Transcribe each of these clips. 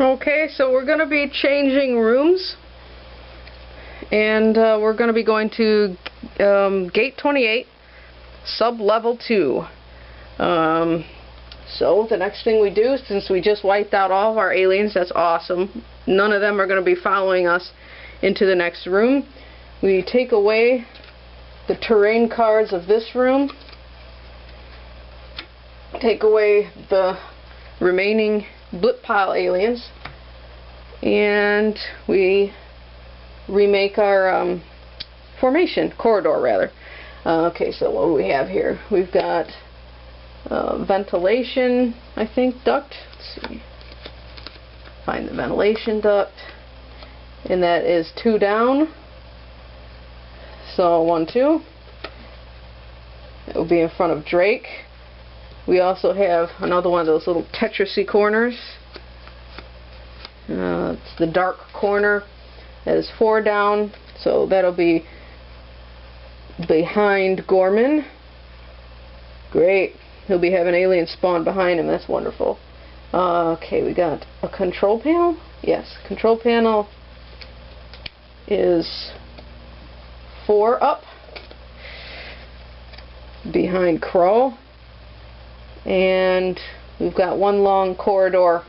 Okay, so we're going to be changing rooms, and we're going to be going to Gate 28, Sub-Level 2. So the next thing we do, since we just wiped out all of our aliens, that's awesome. None of them are going to be following us into the next room. We take away the terrain cards of this room, take away the remaining blip pile aliens, and we remake our formation, corridor rather. Okay, so what do we have here? We've got ventilation, I think, duct. Let's see. Find the ventilation duct. And that is 2 down. So 1, 2. It will be in front of Drake. We also have another one of those little Tetrisy corners. It's the dark corner. That is 4 down. So that'll be behind Gorman. Great. He'll be having aliens spawn behind him. That's wonderful. Okay, we got a control panel. Yes, control panel is 4 up behind Crow, and we've got 1 long corridor,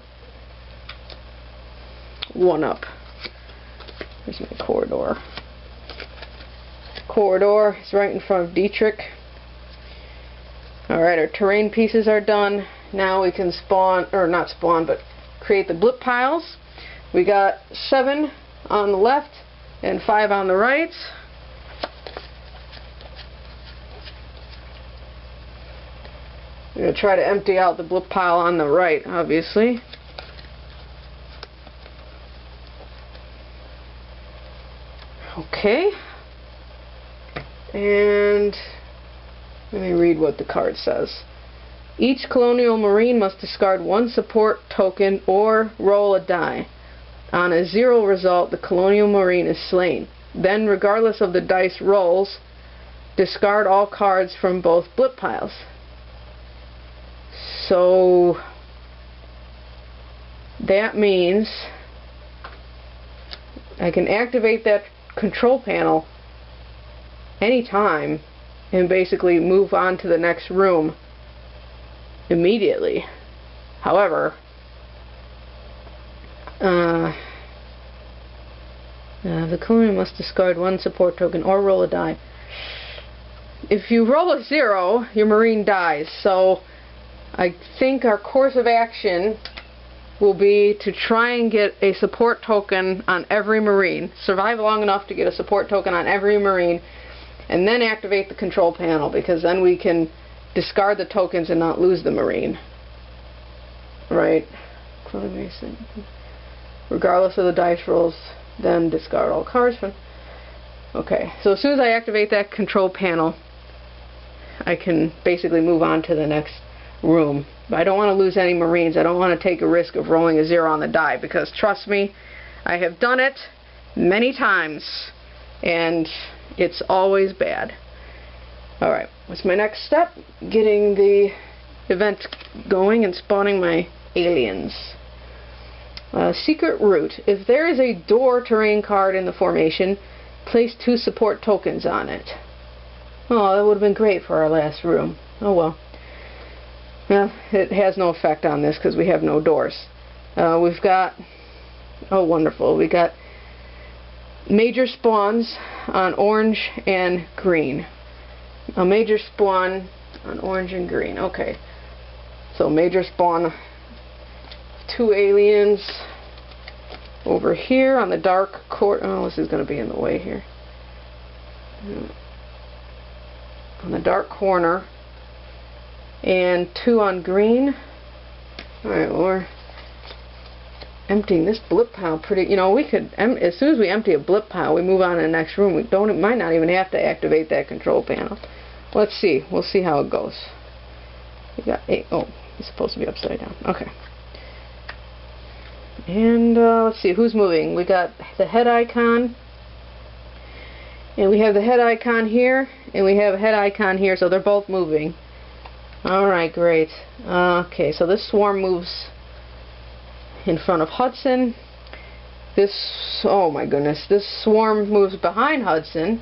1 up. There's my corridor. Corridor is right in front of Dietrich. Alright, our terrain pieces are done. Now we can spawn, or not spawn, but create the blip piles. We got 7 on the left and 5 on the right. We're going to try to empty out the blip pile on the right, obviously. Okay. And let me read what the card says. Each Colonial Marine must discard 1 support token or roll a die. On a 0 result, the Colonial Marine is slain. Then, regardless of the dice rolls, discard all cards from both blip piles. So that means I can activate that control panel anytime and basically move on to the next room immediately. However, the Colonial must discard 1 support token or roll a die. If you roll a 0, your Marine dies. So I think our course of action will be to try and get a support token on every Marine. Survive long enough to get a support token on every Marine, and then activate the control panel, because then we can discard the tokens and not lose the Marine. Right. Regardless of the dice rolls, then discard all cards from... Okay, so as soon as I activate that control panel, I can basically move on to the next room. But I don't want to lose any Marines. I don't want to take a risk of rolling a 0 on the die, because trust me, I have done it many times and it's always bad. Alright, what's my next step? Getting the event going and spawning my aliens. Secret route. If there is a door terrain card in the formation, place 2 support tokens on it. Oh, that would have been great for our last room. Oh well. Well, it has no effect on this because we have no doors. We've got... Oh, wonderful. We got major spawns on orange and green. A major spawn on orange and green. Okay. So major spawn, 2 aliens over here on the dark court. Oh, this is going to be in the way here. On the dark corner. And 2 on green. Alright, well, we're emptying this blip pile pretty... You know, we could... As soon as we empty a blip pile, we move on to the next room. We might not even have to activate that control panel. Let's see. We'll see how it goes. We got 8... Oh, it's supposed to be upside down. Okay. And let's see, who's moving? We got the head icon. And we have the head icon here. And we have a head icon here, so they're both moving. Alright, great. Okay, so this swarm moves in front of Hudson. This, oh my goodness, this swarm moves behind Hudson.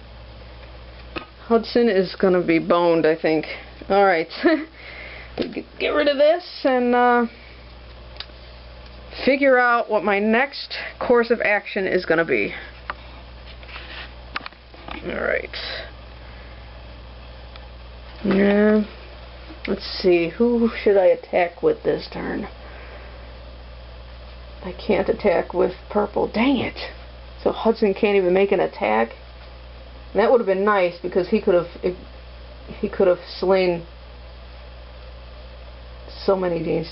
Hudson is going to be boned, I think. Alright, get rid of this and figure out what my next course of action is going to be. Alright. Yeah. Let's see, who should I attack with this turn? I can't attack with purple. Dang it! So Hudson can't even make an attack? And that would have been nice because he could have slain so many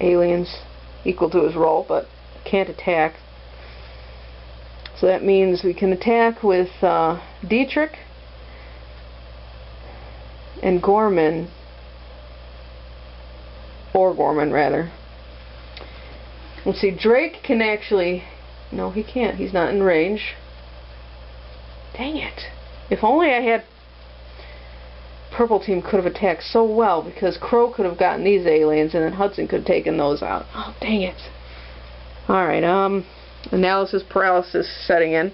aliens equal to his role, but can't attack. So that means we can attack with Dietrich and Gorman, or Gorman rather. Let's see, Drake can actually, no he can't, he's not in range. Dang it. If only I had, purple team could have attacked so well because Crow could have gotten these aliens and then Hudson could have taken those out. Oh dang it. Alright, analysis paralysis setting in.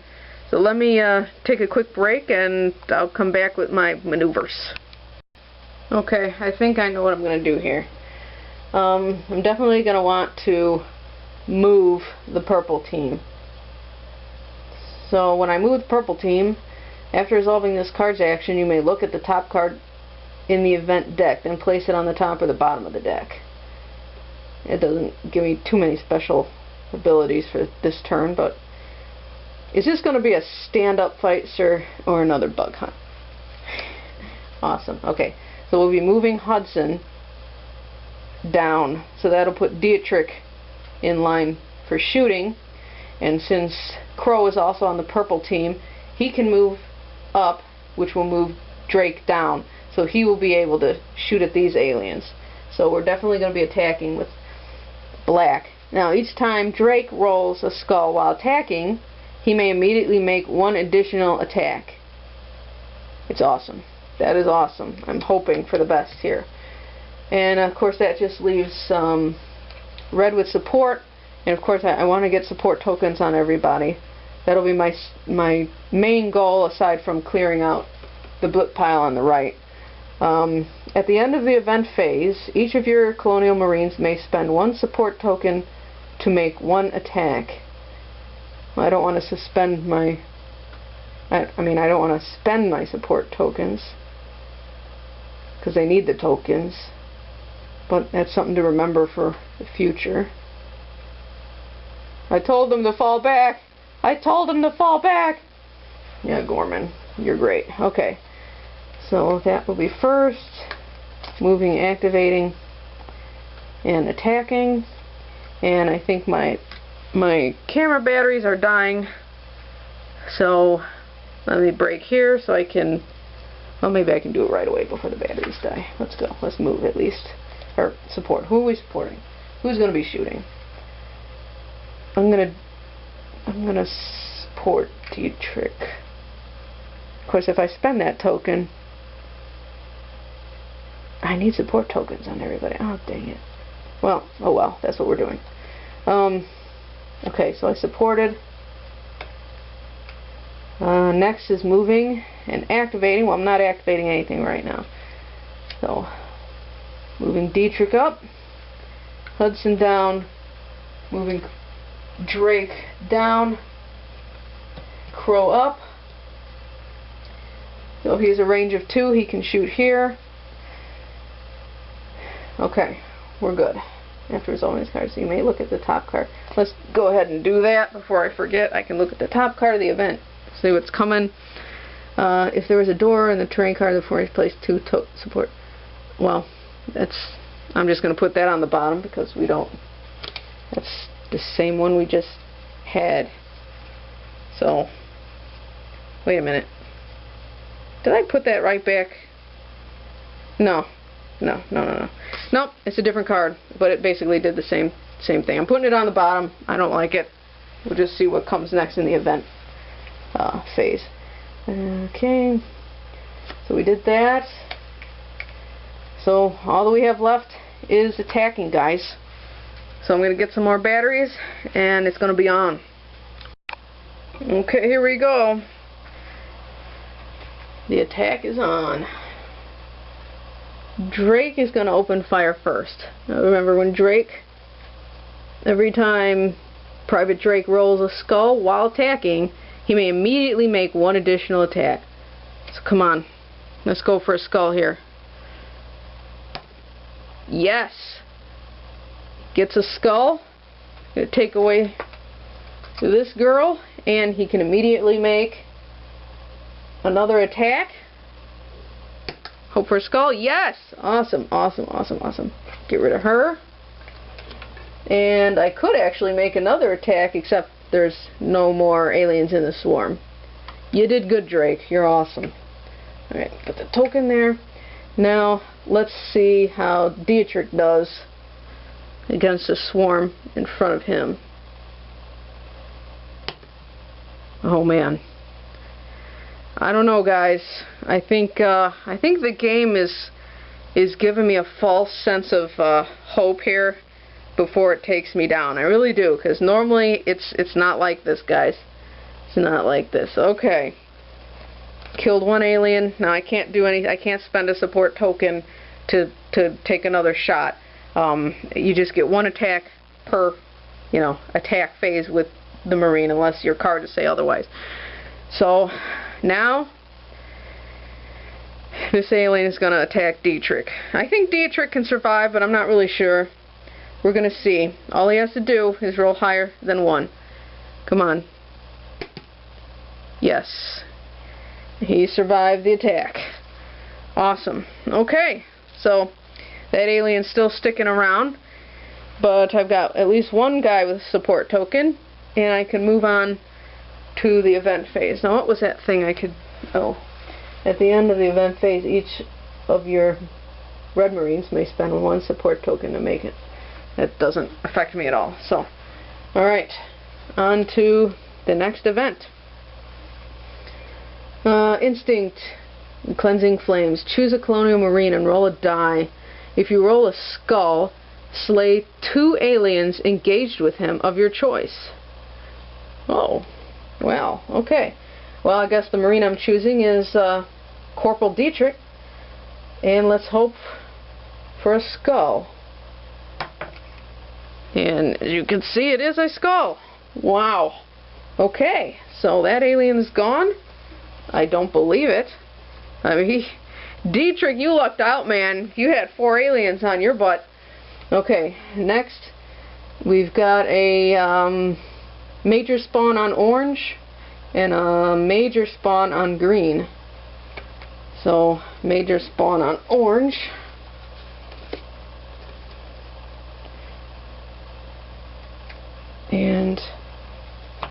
So let me take a quick break and I'll come back with my maneuvers. Okay, I think I know what I'm going to do here. I'm definitely going to want to move the purple team. So when I move the purple team, after resolving this card's action, you may look at the top card in the event deck, then place it on the top or the bottom of the deck. It doesn't give me too many special abilities for this turn, but is this going to be a stand-up fight, sir, or another bug hunt? Awesome. Okay, so we'll be moving Hudson down, so that'll put Dietrich in line for shooting, and since Crow is also on the purple team, he can move up, which will move Drake down, so he will be able to shoot at these aliens. So we're definitely going to be attacking with black. Now each time Drake rolls a skull while attacking, he may immediately make one additional attack. It's awesome. That is awesome. I'm hoping for the best here. And of course that just leaves red with support, and of course I want to get support tokens on everybody. That'll be my main goal aside from clearing out the blip pile on the right. At the end of the event phase, each of your Colonial Marines may spend one support token to make one attack. Well, I don't want to suspend my I don't want to spend my support tokens because they need the tokens. But that's something to remember for the future. I told them to fall back! I told them to fall back! Yeah, Gorman, you're great. Okay, so that will be first. Moving, activating, and attacking. And I think my camera batteries are dying. So let me break here so I can... Well, maybe I can do it right away before the batteries die. Let's go. Let's move at least. Or support. Who are we supporting? Who's going to be shooting? I'm gonna support Dietrich. Of course, if I spend that token, I need support tokens on everybody. Oh, dang it. Well, oh well. That's what we're doing. Okay, so I supported. Next is moving and activating. Well, I'm not activating anything right now. So, moving Dietrich up, Hudson down, moving Drake down, Crow up. So if he's a range of 2, he can shoot here. Okay, we're good. After resolving this card, so you may look at the top card. Let's go ahead and do that before I forget. I can look at the top card of the event, see what's coming. If there was a door in the terrain card, the forest place 2 support. Well, I'm just going to put that on the bottom because we don't. That's the same one we just had. So, wait a minute. Did I put that right back? No. No. Nope, it's a different card, but it basically did the same thing. I'm putting it on the bottom. I don't like it. We'll just see what comes next in the event phase. Okay, so we did that. So all that we have left is attacking, guys. So I'm going to get some more batteries and it's going to be on. Okay, here we go. The attack is on. Drake is going to open fire first. Now remember, when Drake, every time Private Drake rolls a skull while attacking, he may immediately make one additional attack. So come on, let's go for a skull here. Yes! Gets a skull. Gonna take away this girl, and he can immediately make another attack. Hope for a skull. Yes! Awesome, awesome, awesome, awesome. Get rid of her. And I could actually make another attack, except there's no more aliens in the swarm. You did good, Drake. You're awesome. Alright, put the token there. Now, let's see how Dietrich does against the swarm in front of him. Oh man. I don't know, guys. I think the game is giving me a false sense of hope here before it takes me down. I really do, because normally it's not like this, guys. It's not like this. Okay. Killed one alien. Now I can't do any. I can't spend a support token to take another shot. You just get one attack per, attack phase with the Marine, unless your cards say otherwise. So now this alien is going to attack Dietrich. I think Dietrich can survive, but I'm not really sure. We're going to see. All he has to do is roll higher than 1. Come on. Yes. He survived the attack. Awesome. Okay. So that alien's still sticking around, but I've got at least one guy with a support token, and I can move on to the event phase. Now what was that thing I could... Oh. At the end of the event phase, each of your Red Marines may spend 1 support token to make it. That doesn't affect me at all. So, alright, on to the next event. Instinct, Cleansing Flames. Choose a Colonial Marine and roll a die. If you roll a skull, slay 2 aliens engaged with him of your choice. Oh, well, okay. Well, I guess the Marine I'm choosing is Corporal Dietrich. And let's hope for a skull. And as you can see, it is a skull. Wow. Okay, so that alien's gone. I don't believe it. I mean, Dietrich, you lucked out, man. You had 4 aliens on your butt. Okay, next we've got a major spawn on orange and a major spawn on green. So, major spawn on orange. And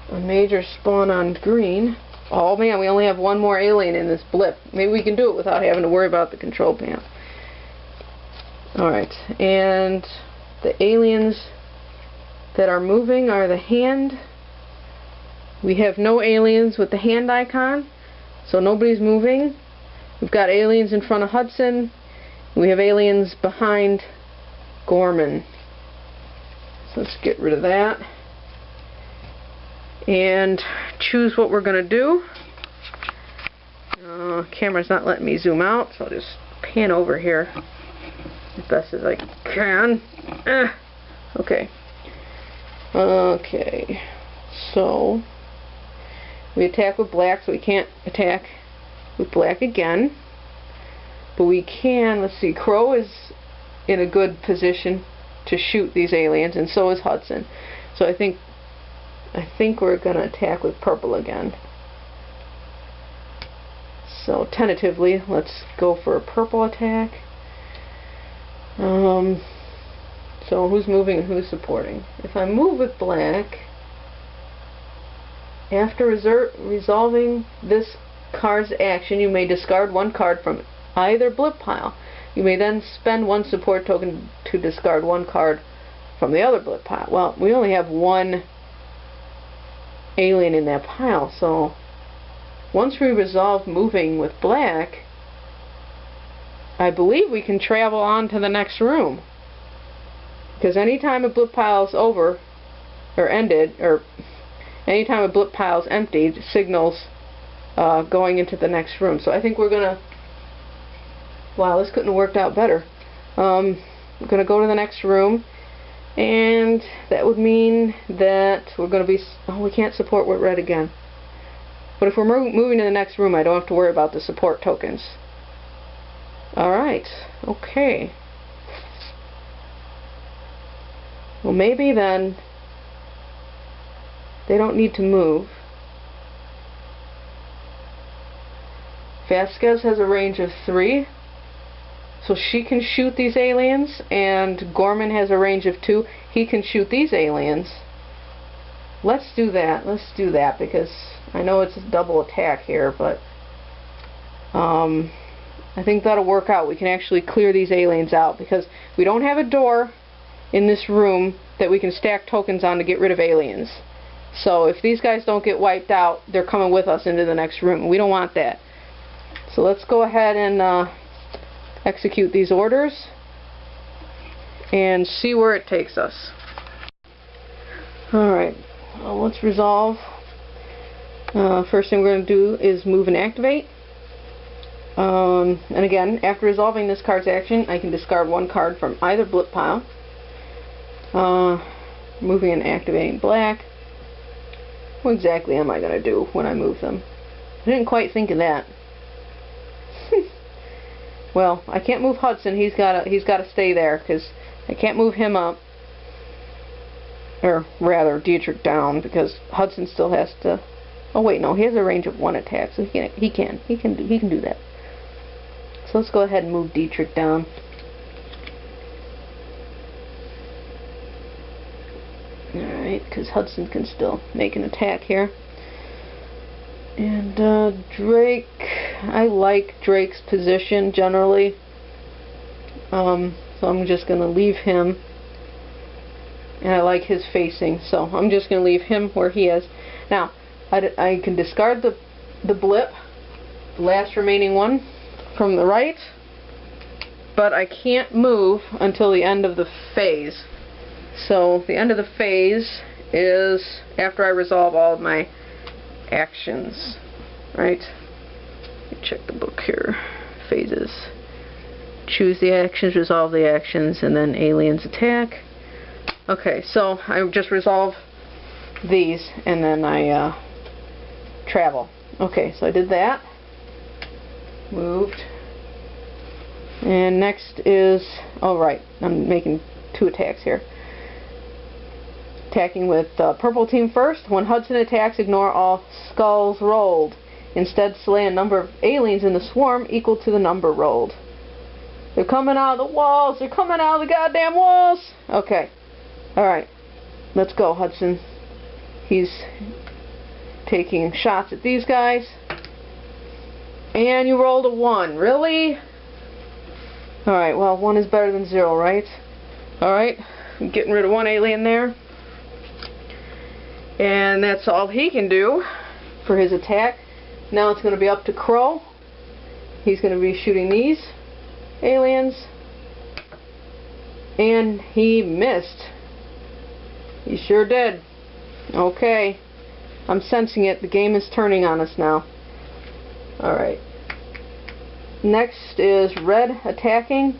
a major spawn on green. Oh man, we only have 1 more alien in this blip. Maybe we can do it without having to worry about the control panel. Alright, and the aliens that are moving are the hand. We have no aliens with the hand icon, so nobody's moving. We've got aliens in front of Hudson. We have aliens behind Gorman. So let's get rid of that. And choose what we're going to do. Camera's not letting me zoom out, so I'll just pan over here as best as I can. Okay. Okay. So we attack with black, so we can't attack with black again. But we can, let's see, Crow is in a good position to shoot these aliens, and so is Hudson. So I think we're going to attack with purple again. So tentatively, let's go for a purple attack. So who's moving and who's supporting? If I move with black, after resolving this card's action, you may discard 1 card from either blip pile. You may then spend 1 support token to discard 1 card from the other blip pile. Well, we only have 1 alien in that pile, so once we resolve moving with black, I believe we can travel on to the next room. Because anytime a blip pile is over, or ended, or anytime a blip pile is emptied, signals going into the next room. So I think we're gonna, wow, this couldn't have worked out better. We're gonna go to the next room, and that would mean that we're gonna be, oh, we can't support with red again. But if we're moving to the next room, I don't have to worry about the support tokens. Alright, okay. Well, maybe then they don't need to move. Vasquez has a range of 3, so she can shoot these aliens, and Gorman has a range of 2. He can shoot these aliens. Let's do that. Let's do that, because I know it's a double attack here, but I think that'll work out. We can actually clear these aliens out, because we don't have a door in this room that we can stack tokens on to get rid of aliens. So if these guys don't get wiped out, they're coming with us into the next room. We don't want that. So let's go ahead and execute these orders and see where it takes us. Alright, well, let's resolve. First thing we're going to do is move and activate. And again, after resolving this card's action, I can discard 1 card from either blip pile. Moving and activating black. What exactly am I going to do when I move them? I didn't quite think of that. Well, I can't move Hudson. He's got to stay there, because I can't move him up, or rather Dietrich down, because Hudson still has to. Oh wait, no, he has a range of 1 attack, so he can do that. So let's go ahead and move Dietrich down. Alright, because Hudson can still make an attack here. And Drake, I like Drake's position generally. So I'm just going to leave him. And I like his facing, so I'm just going to leave him where he is. Now, I can discard the blip, the last remaining one from the right, but I can't move until the end of the phase. So the end of the phase is after I resolve all of my actions, right? Let me check the book here. Phases. Choose the actions, resolve the actions, and then aliens attack. Okay, so I just resolve these, and then I travel. Okay, so I did that. Moved. And next is, oh right, I'm making 2 attacks here. Attacking with purple team first. When Hudson attacks, ignore all skulls rolled. Instead, slay a number of aliens in the swarm equal to the number rolled. They're coming out of the walls! They're coming out of the goddamn walls! Okay. Alright. Let's go, Hudson. He's taking shots at these guys. And you rolled a 1. Really? Alright, well, 1 is better than 0, right? Alright. I'm getting rid of 1 alien there. And that's all he can do for his attack. Now it's going to be up to Crow. He's going to be shooting these aliens. And he missed. He sure did. Okay. I'm sensing it. The game is turning on us now. Alright. Next is Red attacking.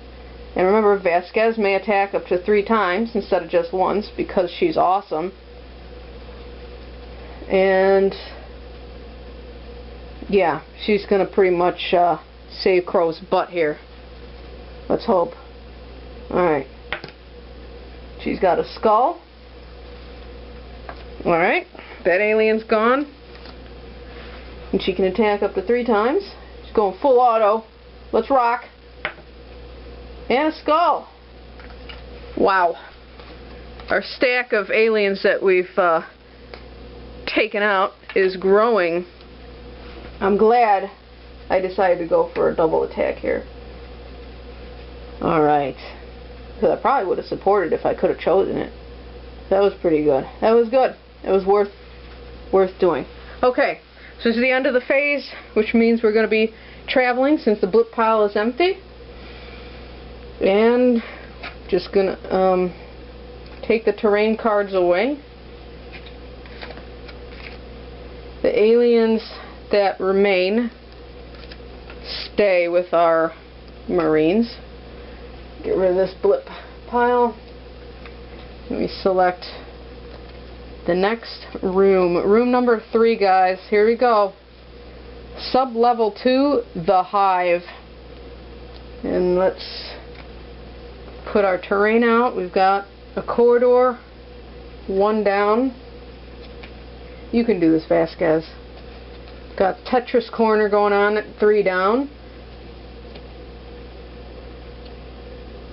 And remember, Vasquez may attack up to 3 times instead of just once, because she's awesome. And yeah, she's going to pretty much save Crow's butt here. Let's hope. Alright. She's got a skull. Alright. That alien's gone. And she can attack up to 3 times. She's going full auto. Let's rock. And a skull. Wow. Our stack of aliens that we've taken out is growing. I'm glad I decided to go for a double attack here. Alright. Because I probably would have supported if I could have chosen it. That was pretty good. That was good. It was worth doing. Okay. So this is the end of the phase, which means we're going to be traveling since the blip pile is empty. And just gonna take the terrain cards away. The aliens that remain stay with our Marines. Get rid of this blip pile. Let me select the next room. Room number 3, guys. Here we go. Sub-level 2, the Hive. And let's put our terrain out. We've got a corridor, 1 down. You can do this, Vasquez. Got Tetris corner going on at 3 down.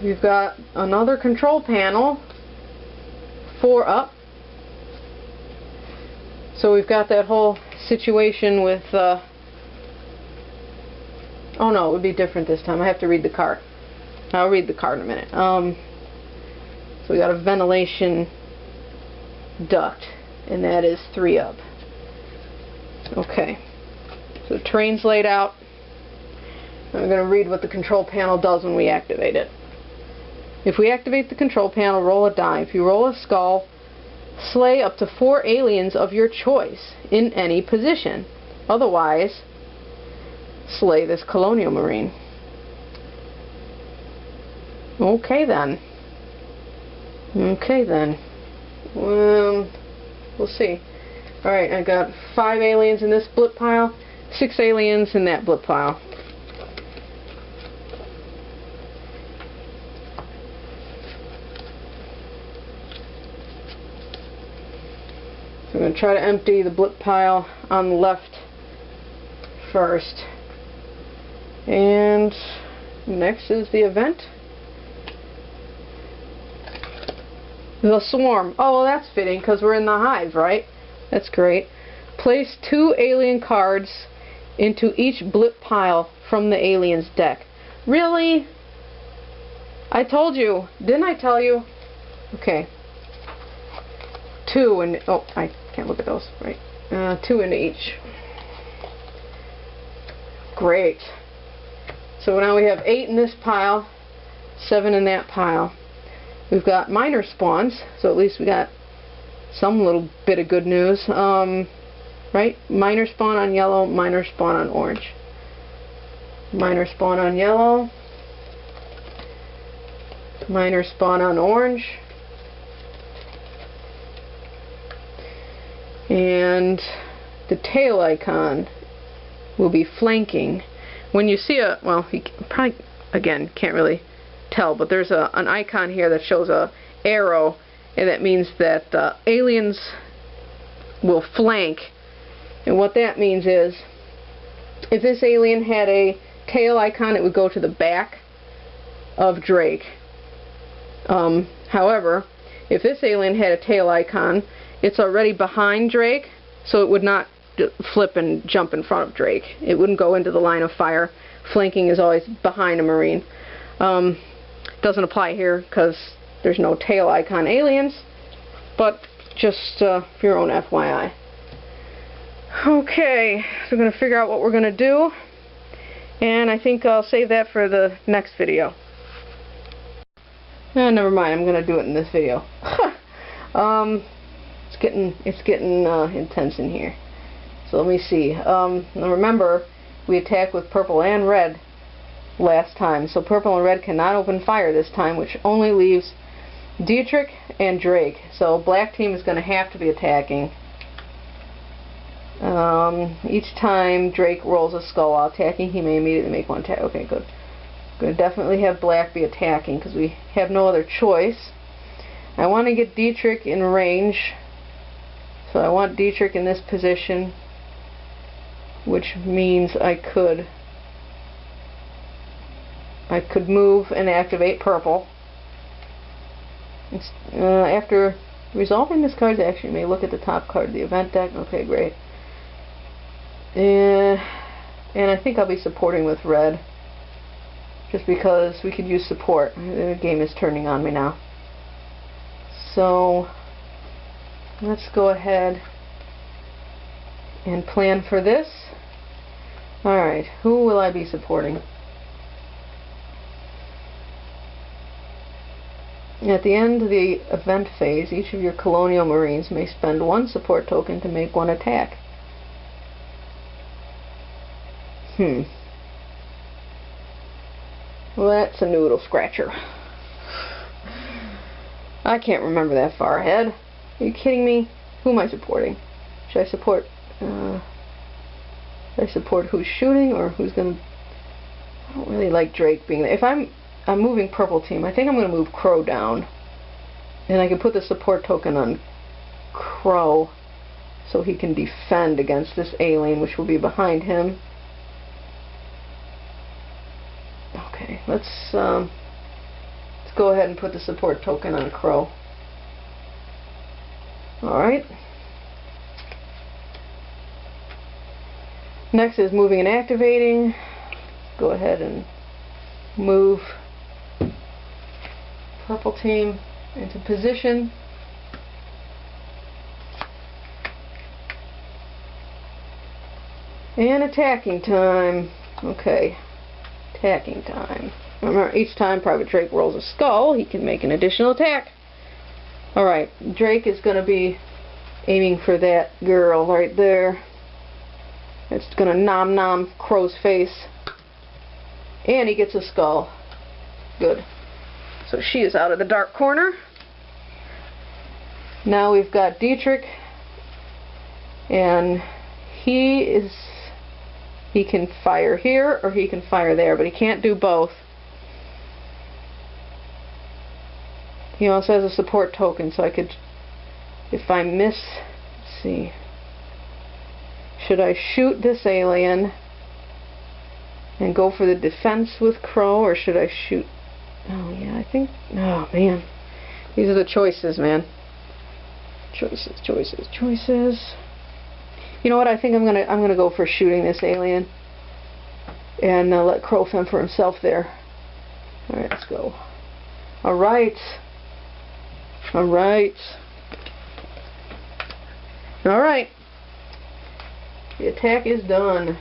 We've got another control panel, 4 up. So we've got that whole situation with, oh no, it would be different this time. I have to read the card. I'll read the card in a minute. So we got a ventilation duct, and that is 3 up. Okay. So the terrain's laid out. I'm going to read what the control panel does when we activate it. If we activate the control panel, roll a die. If you roll a skull, slay up to 4 aliens of your choice in any position. Otherwise, slay this Colonial Marine. Okay then. Okay then. We'll see. Alright, I got 5 aliens in this blip pile, 6 aliens in that blip pile. So I'm going to try to empty the blip pile on the left first. And next is the event. The Swarm. Oh, well, that's fitting because we're in the Hive, right? That's great. Place 2 alien cards into each blip pile from the alien's deck. Really? I told you. Didn't I tell you? Okay. 2 and oh, I can't look at those. Right. 2 into each. Great. So now we have 8 in this pile, 7 in that pile. We've got minor spawns, so at least we got some little bit of good news. Right? Minor spawn on yellow, minor spawn on orange. Minor spawn on yellow. Minor spawn on orange. And the tail icon will be flanking. When you see a, well, you probably, again, can't really tell, but there's an icon here that shows a arrow, and that means that aliens will flank. And what that means is, if this alien had a tail icon, it would go to the back of Drake. However, if this alien had a tail icon, it's already behind Drake, so it would not flip and jump in front of Drake. It wouldn't go into the line of fire. Flanking is always behind a Marine. Doesn't apply here because there's no tail icon aliens, but just for your own FYI. Okay, so we're going to figure out what we're going to do, and I think I'll save that for the next video. Never mind, I'm going to do it in this video. It's getting intense in here. So let me see. Now remember, we attacked with purple and red last time, so purple and red cannot open fire this time, which only leaves Dietrich and Drake. So black team is going to have to be attacking. Each time Drake rolls a skull while attacking, he may immediately make 1 attack. Okay, good. Going to definitely have black be attacking because we have no other choice. I want to get Dietrich in range, so I want Dietrich in this position, which means I could move and activate purple. After resolving this card's action, you may look at the top card of the event deck. Okay, great. And I think I'll be supporting with red, just because we could use support. The game is turning on me now. So let's go ahead and plan for this. Alright, who will I be supporting? At the end of the event phase, each of your Colonial Marines may spend 1 support token to make 1 attack. Well, that's a noodle scratcher. I can't remember that far ahead. Are you kidding me? Who am I supporting? Should I support who's shooting or who's gonna... I don't really like Drake being there. If I'm moving purple team, I think I'm gonna move Crow down. And I can put the support token on Crow so he can defend against this alien, which will be behind him. Okay, let's go ahead and put the support token on Crow. Alright. Next is moving and activating. Go ahead and move purple team into position. And attacking time. Okay. Attacking time. Remember, each time Private Drake rolls a skull, he can make an additional attack. Alright, Drake is going to be aiming for that girl right there. It's going to nom Crow's face. And he gets a skull. Good. So she is out of the dark corner. Now we've got Dietrich. And he can fire here or he can fire there, but he can't do both. He also has a support token, so I could, if I miss, let's see, should I shoot this alien and go for the defense with Crow, or should I shoot, oh yeah, I think, oh man, these are the choices, man. Choices. You know what, I think I'm gonna go for shooting this alien and let Crow fend for himself there. Alright, let's go. Alright. Alright. Alright. The attack is done.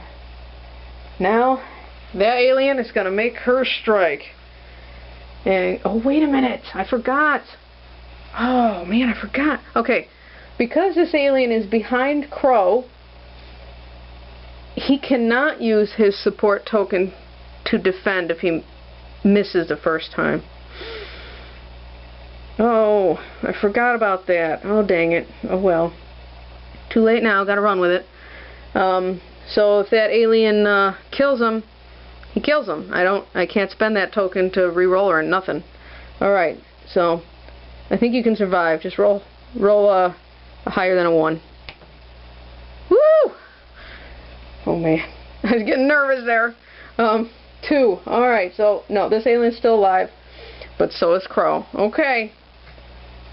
Now, that alien is going to make her strike. And, oh, wait a minute. I forgot. Oh, man, I forgot. Okay. Because this alien is behind Crow, he cannot use his support token to defend if he misses the first time. Oh, I forgot about that. Oh, dang it. Oh, well. Too late now. Gotta run with it. So if that alien kills him, he kills him. I can't spend that token to re-roll or nothing. Alright, so I think you can survive. Just roll a higher than a 1. Woo! Oh, man. I was getting nervous there. 2. Alright, so, no, this alien's still alive. But so is Crow. Okay.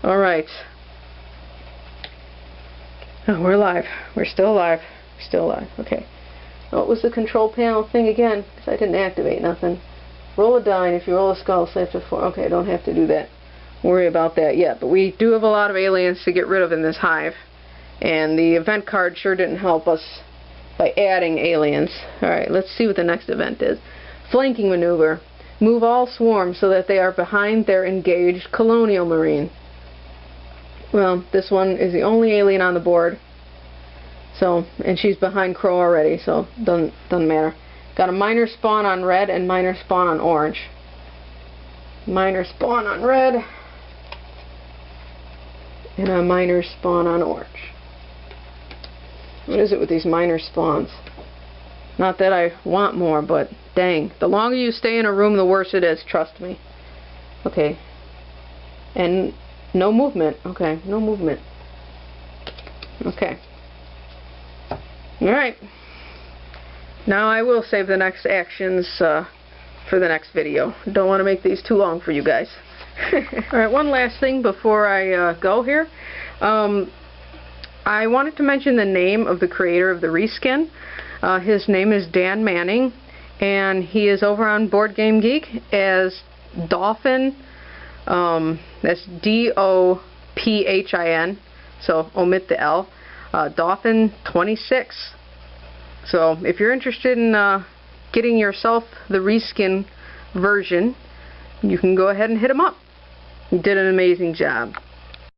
Alright. Oh, we're alive. We're still alive. We're still alive. Okay. What was the control panel thing again? Because I didn't activate nothing. Roll a die, and if you roll a skull, say after 4. Okay, I don't have to do that. Worry about that yet. But we do have a lot of aliens to get rid of in this hive. And the event card sure didn't help us by adding aliens. Alright, let's see what the next event is. Flanking maneuver. Move all swarms so that they are behind their engaged Colonial Marine. Well, this one is the only alien on the board. So, and she's behind Crow already, so doesn't matter. Got a minor spawn on red and minor spawn on orange. Minor spawn on red and a minor spawn on orange. What is it with these minor spawns? Not that I want more, but dang. The longer you stay in a room, the worse it is, trust me. Okay. And no movement. Okay, no movement. Okay. Alright. Now I will save the next actions for the next video. Don't want to make these too long for you guys. Alright, one last thing before I go here. I wanted to mention the name of the creator of the reskin. His name is Dan Manning, and he is over on Board Game Geek as Dolphin. That's D-O-P-H-I-N, so omit the L. Dolphin 26. So if you're interested in getting yourself the reskin version, you can go ahead and hit him up. You did an amazing job.